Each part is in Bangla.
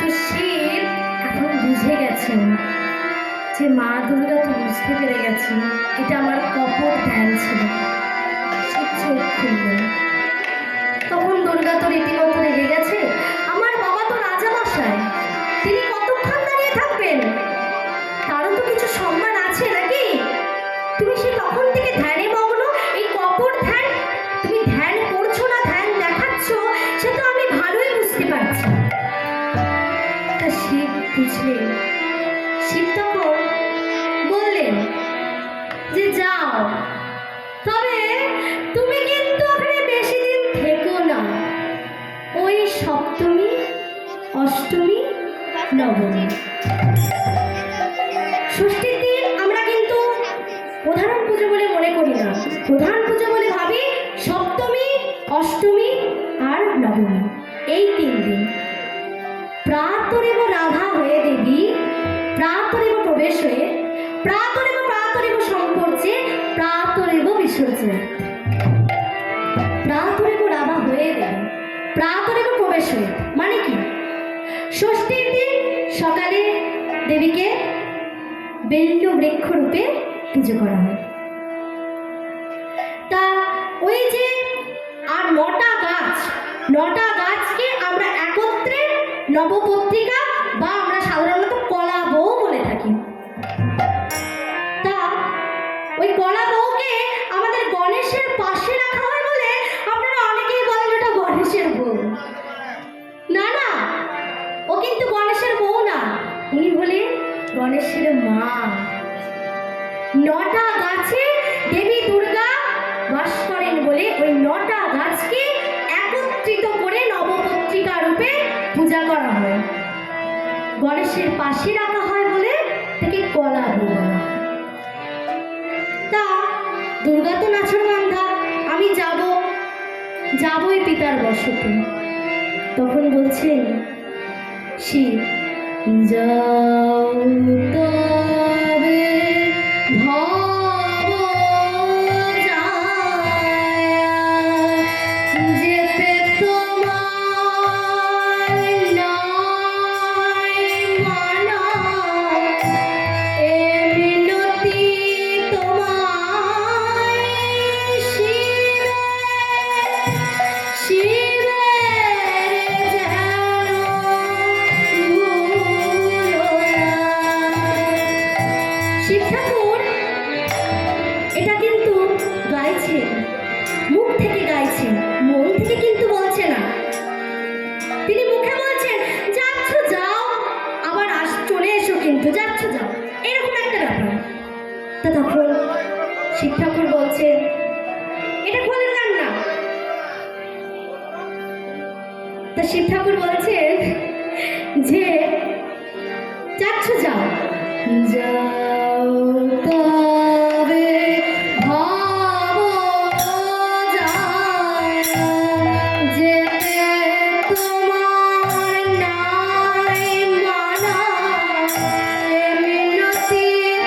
তো শিব এখন বুঝে গেছেন যে মা দুর্গা তো বুঝতে পেরে গেছেন এটা আমার কপট ধ্যান ছিল। শিব চোখ খুললেন। তখন দুর্গা তো রীতিমতো রেগে গেছে। আমার বাবা তো রাজামশাই, তিনি কতক্ষণ দাঁড়িয়ে থাকবেন? তারও তো কিছু সম্মান আছে নাকি? তুমি সে তখন থেকে ধ্যানে মগ্ন, এই কপট ধ্যান। তুমি ধ্যান করছো না ধ্যান দেখাচ্ছ, সে তো আমি ভালোই বুঝতে পারছি। তা শিব বুঝলেন। শিব তখন বললেন যে যাও, তবে তুমি কিন্তু ওখানে বেশি দিন থেকো না। ওই সপ্তমী, অষ্টমী, নবমী, ষষ্ঠীর দিন আমরা কিন্তু প্রধান পুজো বলে মনে করি না। প্রধান পুজো বলে ভাবি সপ্তমী, অষ্টমী আর নবমী, এই 3 দিন। প্রাতরেব রাধা হয়ে দেবী, প্রাতরেব প্রবেশ হয়ে, প্রাতরেব সম্পর্কে, প্রাতরেব বিসর্জন। প্রাতরেব রাধা হয়ে দেবী, প্রাতরেব প্রবেশ হয়ে মানে কি? ষষ্ঠীর দিন সকালে দেবীকে বেল্য বৃক্ষ রূপে পুজো করা হয়। তা ওই যে আর 9টা গাছকে আমরা একত্রে নবপত্রিকা বা আমরা সাধারণত কলা বউ বলে থাকি। তা ওই কলা বউকে আমাদের গণেশের পাশে রাখা হয় বলে আপনারা অনেকেই বলেন ওটা গণেশের বউ। না না, ও কিন্তু গণেশের বউ না, উনি বলে গণেশের মা। 9টা গাছে দেবী দুর্গা বাস করেন বলে ওই 9টা গাছকে একত্রিত করে নবপত্রিকা রূপে পূজা করা হয়। গণেশের পাশে রাখা হয় বলে তাকে কলা বলা হয়। তা দুর্গা তো নাছরবান্ধা, আমি যাবই পিতার বসতে। তখন বলছেন শিব, যাও তবে ভব যেতে তোমার নয় মানা, এ মিনতি তোমায় শিবের যেন ভুলো না। শিব ঠাকুর এটা কিন্তু গাইছেন, মুখ থেকে গাইছেন, মন থেকে কিন্তু বলছে না। তিনি মুখে বলছেন যাচ্ছ যাও, আবার চলে এসো, কিন্তু যাচ্ছ যাও, এরকম একটা ব্যাপার। তা তখন শিব ঠাকুর বলছে এটা খোলেন গান না। তা শিব ঠাকুর বলছেন যে যাচ্ছ যাও, যাও তবে ভব যায়, যেতে তোমার নাই মানা, এ মিনতি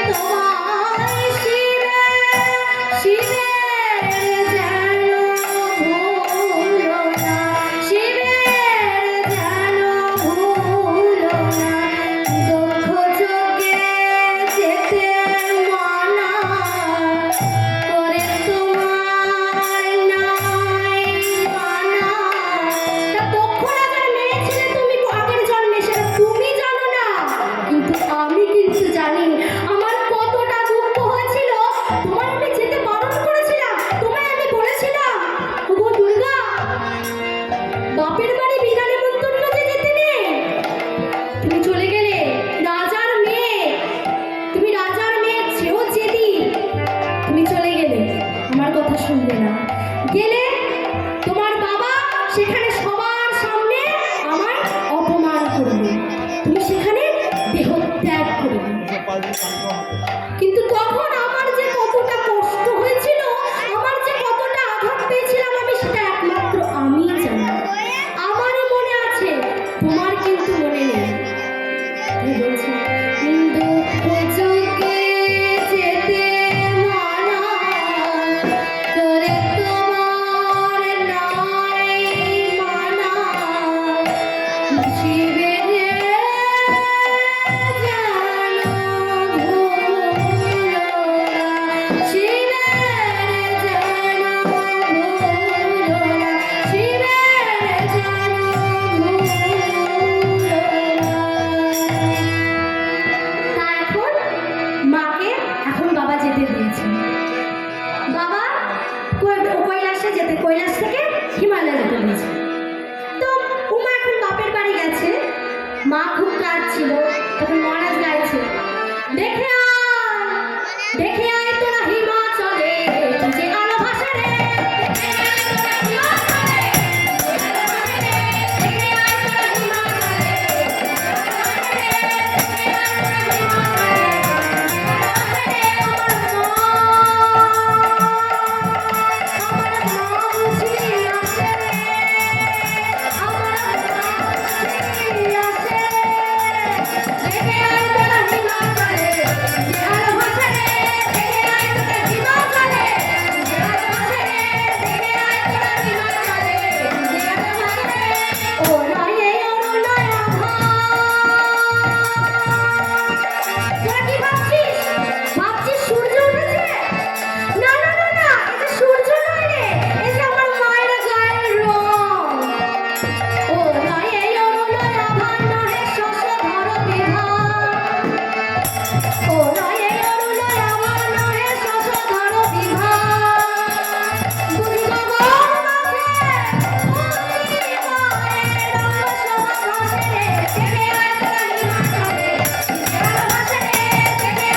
তোমায় শিবের যেন ভুলো না, শিবের যেন ভুলো না। দক্ষ চোখে যেতে মানা করে তোমার নাই মানা। তা দক্ষ রাজার মেয়ে ছিলে তুমি আগের জন্মে, সেটা তুমি জানো না, কিন্তু আমি কিন্তু জানি। আমার কতটা দুঃখ হয়েছিল, তোমার আমি যেতে বারণ করেছিলাম, তোমায় আমি বলেছিলাম ওগো দুর্গা, বাপের বাড়ি বিনা নিমন্ত্রণ যে যেতে নেই। তুমি চলে গেলে, রাজার মেয়ে, তুমি রাজার মেয়ে ছেও জেদি, তুমি চলে গেলে, আমার কথা শুনলে না। গেলে তোমার বাবা সেখানে সবার সামনে আমায় অপমান করবে, তুমি সেখানে দেহত্যাগ করবে। কিন্তু তখন আমার যে কতটা কষ্ট হয়েছিল, আমার যে কতটা আঘাত পেয়েছিলাম, আমি সেটা একমাত্র আমিই জানি। আমারও মনে আছে, তোমার কিন্তু মনে নেই। বলছি দুঃখ চোখে যেতে মানা করে তোমার নাই মানা, শিবের মা খুব কাঁদছিল, তখন মহারাজ